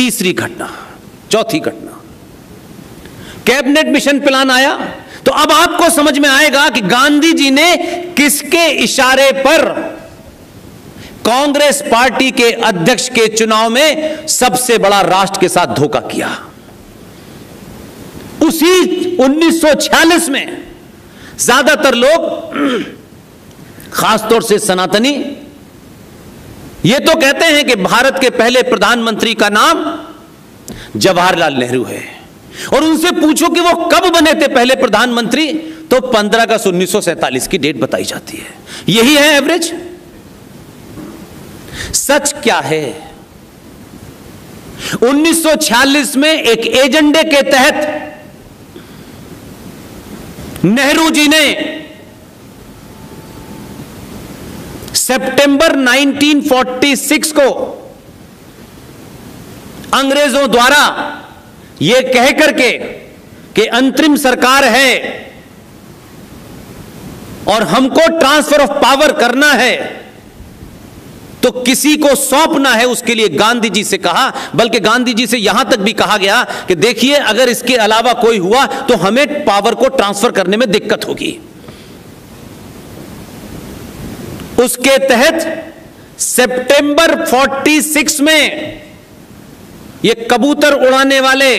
तीसरी घटना, चौथी घटना, कैबिनेट मिशन प्लान आया। तो अब आपको समझ में आएगा कि गांधी जी ने किसके इशारे पर कांग्रेस पार्टी के अध्यक्ष के चुनाव में सबसे बड़ा राष्ट्र के साथ धोखा किया। उसी 1946 में ज्यादातर लोग, खासतौर से सनातनी, ये तो कहते हैं कि भारत के पहले प्रधानमंत्री का नाम जवाहरलाल नेहरू है, और उनसे पूछो कि वो कब बने थे पहले प्रधानमंत्री, तो 15 अगस्त 1947 की डेट बताई जाती है। यही है एवरेज। सच क्या है? 1946 में एक एजेंडे के तहत नेहरू जी ने सितंबर 1946 को अंग्रेजों द्वारा यह कह करके कि अंतरिम सरकार है और हमको ट्रांसफर ऑफ पावर करना है, तो किसी को सौंपना है, उसके लिए गांधी जी से कहा। बल्कि गांधी जी से यहां तक भी कहा गया कि देखिए, अगर इसके अलावा कोई हुआ तो हमें पावर को ट्रांसफर करने में दिक्कत होगी। उसके तहत सितंबर 46 में ये कबूतर उड़ाने वाले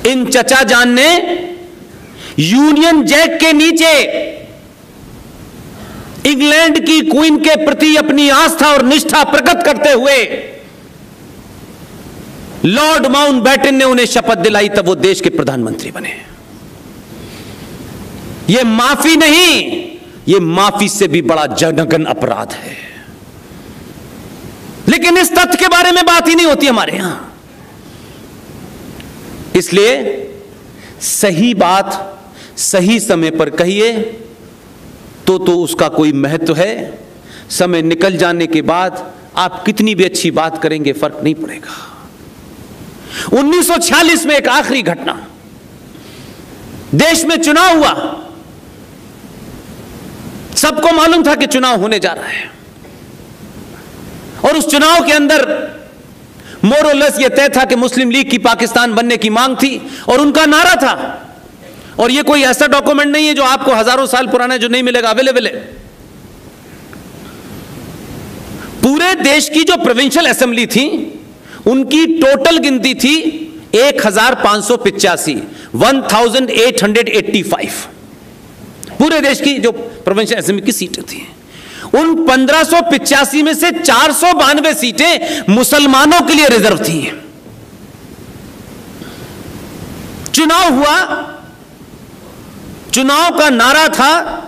इन चचा जान ने यूनियन जैक के नीचे इंग्लैंड की क्वीन के प्रति अपनी आस्था और निष्ठा प्रकट करते हुए लॉर्ड माउंटबेटन ने उन्हें शपथ दिलाई, तब वो देश के प्रधानमंत्री बने। ये माफी नहीं, ये माफी से भी बड़ा जघन्य अपराध है। लेकिन इस तथ्य के बारे में बात ही नहीं होती हमारे यहां। इसलिए सही बात सही समय पर कहिए तो उसका कोई महत्व है। समय निकल जाने के बाद आप कितनी भी अच्छी बात करेंगे, फर्क नहीं पड़ेगा। 1946 में एक आखिरी घटना, देश में चुनाव हुआ। सबको मालूम था कि चुनाव होने जा रहा है, और उस चुनाव के अंदर मोरलेस यह तय था कि मुस्लिम लीग की पाकिस्तान बनने की मांग थी, और उनका नारा था। और ये कोई ऐसा डॉक्यूमेंट नहीं है जो आपको हजारों साल पुराना जो नहीं मिलेगा, अवेलेबल है। पूरे देश की जो प्रोविंशियल असेंबली थी, उनकी टोटल गिनती थी 1585, 1885। पूरे देश की जो प्रोविंशियल असेंबली की सीटें थी, उन 1585 में से 492 सीटें मुसलमानों के लिए रिजर्व थी। चुनाव हुआ, चुनाव का नारा था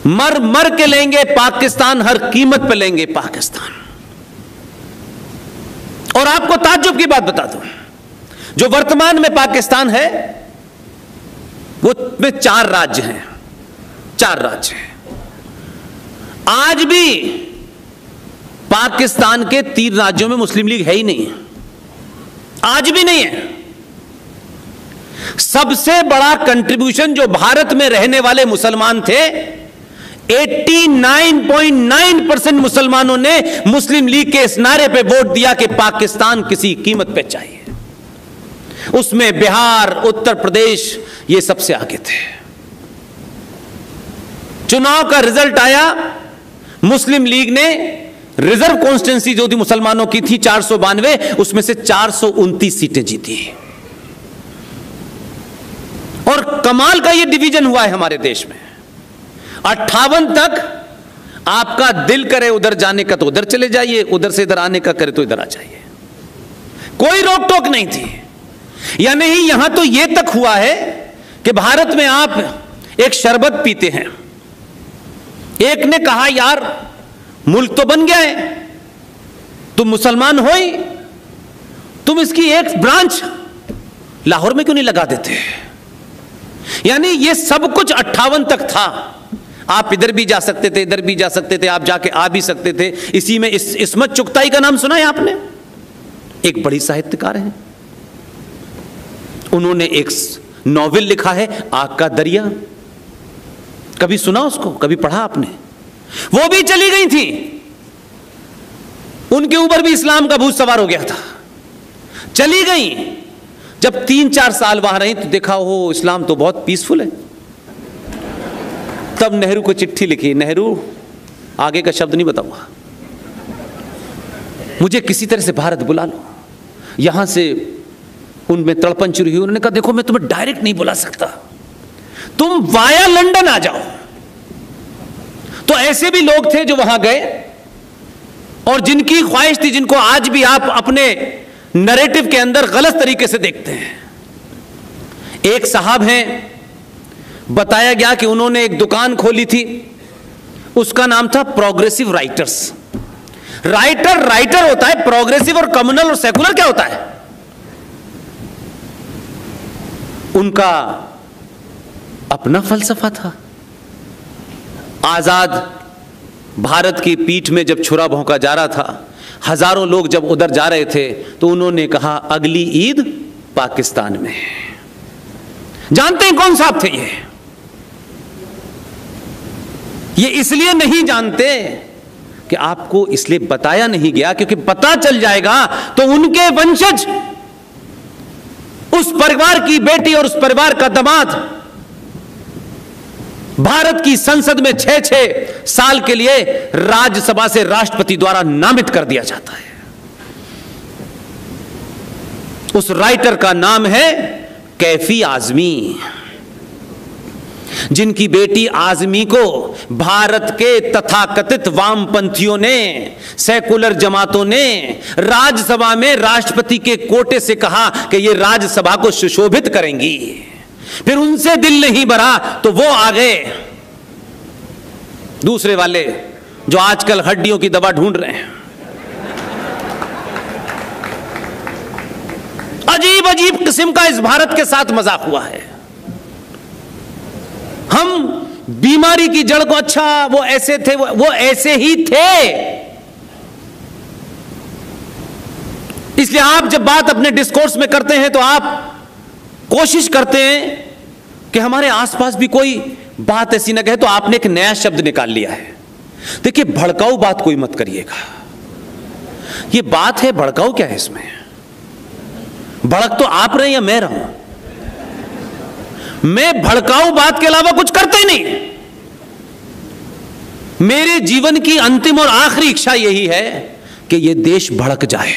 मर मर के लेंगे पाकिस्तान, हर कीमत पे लेंगे पाकिस्तान। और आपको ताज्जुब की बात बता दूं, जो वर्तमान में पाकिस्तान है वो में 4 राज्य हैं, 4 राज्य हैं। आज भी पाकिस्तान के 3 राज्यों में मुस्लिम लीग है ही नहीं, आज भी नहीं है। सबसे बड़ा कंट्रीब्यूशन जो भारत में रहने वाले मुसलमान थे, 89.9% मुसलमानों ने मुस्लिम लीग के इस नारे पे वोट दिया कि पाकिस्तान किसी कीमत पे चाहिए। उसमें बिहार, उत्तर प्रदेश ये सबसे आगे थे। चुनाव का रिजल्ट आया, मुस्लिम लीग ने रिजर्व कॉन्स्टिट्यूंसी जो थी मुसलमानों की थी 492, उसमें से 429 सीटें जीती। और कमाल का ये डिवीजन हुआ है हमारे देश में। 58 तक आपका दिल करे उधर जाने का तो उधर चले जाइए, उधर से इधर आने का करे तो इधर आ जाइए, कोई रोक टोक नहीं थी। या नहीं, यहां तो यह तक हुआ है कि भारत में आप एक शरबत पीते हैं, एक ने कहा यार मुल्क तो बन गया है, तुम मुसलमान हो ही, तुम इसकी एक ब्रांच लाहौर में क्यों नहीं लगा देते। यानी ये सब कुछ 58 तक था। आप इधर भी जा सकते थे, इधर भी जा सकते थे, आप जाके आ भी सकते थे। इसी में इस्मत चुगताई का नाम सुना है आपने? एक बड़ी साहित्यकार है, उन्होंने एक नॉवेल लिखा है आग का दरिया, कभी सुना उसको, कभी पढ़ा आपने? वो भी चली गई थी। उनके ऊपर भी इस्लाम का भूत सवार हो गया था। चली गई, जब 3-4 साल वहां रही तो देखा हो इस्लाम तो बहुत पीसफुल है। तब नेहरू को चिट्ठी लिखी, नेहरू आगे का शब्द नहीं बताऊंगा, मुझे किसी तरह से भारत बुला लो। यहां से उनमें तड़पन शुरू हुई। उन्होंने कहा देखो मैं तुम्हें डायरेक्ट नहीं बुला सकता, तुम वाया लंदन आ जाओ। तो ऐसे भी लोग थे जो वहां गए और जिनकी ख्वाहिश थी, जिनको आज भी आप अपने नैरेटिव के अंदर गलत तरीके से देखते हैं। एक साहब हैं, बताया गया कि उन्होंने एक दुकान खोली थी, उसका नाम था प्रोग्रेसिव राइटर्स। राइटर होता है, प्रोग्रेसिव और कम्युनल और सेकुलर क्या होता है? उनका अपना फलसफा था। आजाद भारत की पीठ में जब छुरा भोंका जा रहा था, हजारों लोग जब उधर जा रहे थे, तो उन्होंने कहा अगली ईद पाकिस्तान में। जानते हैं कौन साहब थे ये इसलिए नहीं जानते कि आपको इसलिए बताया नहीं गया, क्योंकि पता चल जाएगा तो उनके वंशज, उस परिवार की बेटी और उस परिवार का दामाद भारत की संसद में 6-6 साल के लिए राज्यसभा से राष्ट्रपति द्वारा नामित कर दिया जाता है। उस राइटर का नाम है कैफी आजमी, जिनकी बेटी आजमी को भारत के तथाकथित वामपंथियों ने, सेकुलर जमातों ने राज्यसभा में राष्ट्रपति के कोटे से कहा कि ये राज्यसभा को सुशोभित करेंगी। फिर उनसे दिल नहीं भरा तो वो आ गए दूसरे वाले जो आजकल हड्डियों की दवा ढूंढ रहे हैं। अजीब अजीब किस्म का इस भारत के साथ मजाक हुआ है। हम बीमारी की जड़ को, अच्छा वो ऐसे थे, वो ऐसे ही थे। इसलिए आप जब बात अपने डिस्कोर्स में करते हैं तो आप कोशिश करते हैं कि हमारे आसपास भी कोई बात ऐसी न कहे। तो आपने एक नया शब्द निकाल लिया है। देखिए, भड़काऊ बात कोई मत करिएगा। ये बात है, भड़काऊ क्या है इसमें? भड़क तो आप रहे या मैं रहूं? मैं भड़काऊ बात के अलावा कुछ करता ही नहीं। मेरे जीवन की अंतिम और आखिरी इच्छा यही है कि यह देश भड़क जाए।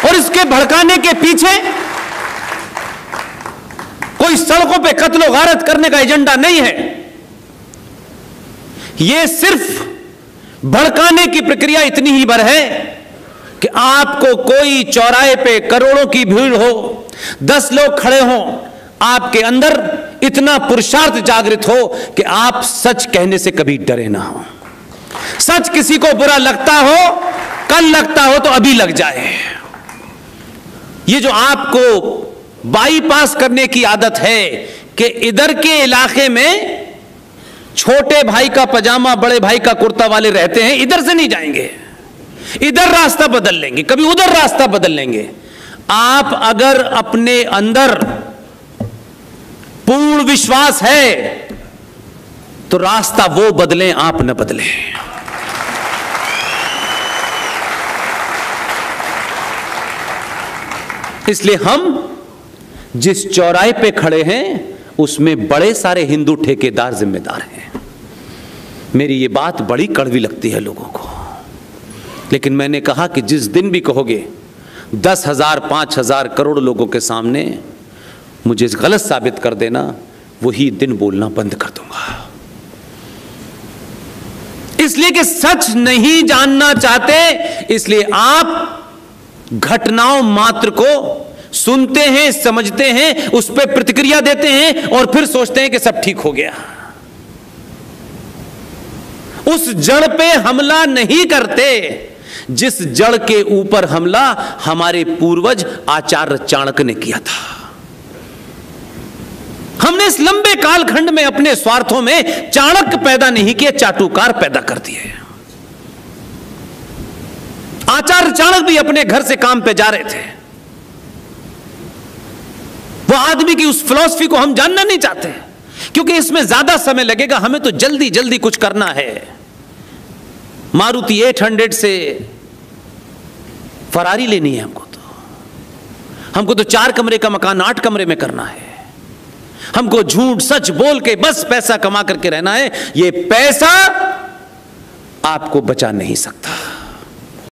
और इसके भड़काने के पीछे कोई सड़कों पे कत्लो गारत करने का एजेंडा नहीं है। यह सिर्फ भड़काने की प्रक्रिया इतनी ही भर है कि आपको कोई चौराहे पे करोड़ों की भीड़ हो, 10 लोग खड़े हों, आपके अंदर इतना पुरुषार्थ जागृत हो कि आप सच कहने से कभी डरे ना हो। सच किसी को बुरा लगता हो, कल लगता हो तो अभी लग जाए। ये जो आपको बाईपास करने की आदत है कि इधर के इलाके में छोटे भाई का पजामा बड़े भाई का कुर्ता वाले रहते हैं, इधर से नहीं जाएंगे, इधर रास्ता बदल लेंगे, कभी उधर रास्ता बदल लेंगे। आप अगर अपने अंदर पूर्ण विश्वास है तो रास्ता वो बदलें, आप न बदलें। इसलिए हम जिस चौराहे पे खड़े हैं उसमें बड़े सारे हिंदू ठेकेदार जिम्मेदार हैं। मेरी ये बात बड़ी कड़वी लगती है लोगों को, लेकिन मैंने कहा कि जिस दिन भी कहोगे 10,000 5,000 करोड़ लोगों के सामने मुझे गलत साबित कर देना, वही दिन बोलना बंद कर दूंगा। इसलिए कि सच नहीं जानना चाहते, इसलिए आप घटनाओं मात्र को सुनते हैं, समझते हैं, उस पर प्रतिक्रिया देते हैं और फिर सोचते हैं कि सब ठीक हो गया। उस जड़ पे हमला नहीं करते जिस जड़ के ऊपर हमला हमारे पूर्वज आचार्य चाणक्य ने किया था। हमने इस लंबे कालखंड में अपने स्वार्थों में चाणक्य पैदा नहीं किए, चाटुकार पैदा कर दिए। आचार्य चाणक्य भी अपने घर से काम पे जा रहे थे। वो आदमी की उस फिलॉसफी को हम जानना नहीं चाहते। क्योंकि इसमें ज्यादा समय लगेगा, हमें तो जल्दी जल्दी कुछ करना है। मारुति 800 से फरारी लेनी है हमको तो 4 कमरे का मकान 8 कमरे में करना है। हमको झूठ सच बोल के बस पैसा कमा करके रहना है। ये पैसा आपको बचा नहीं सकता।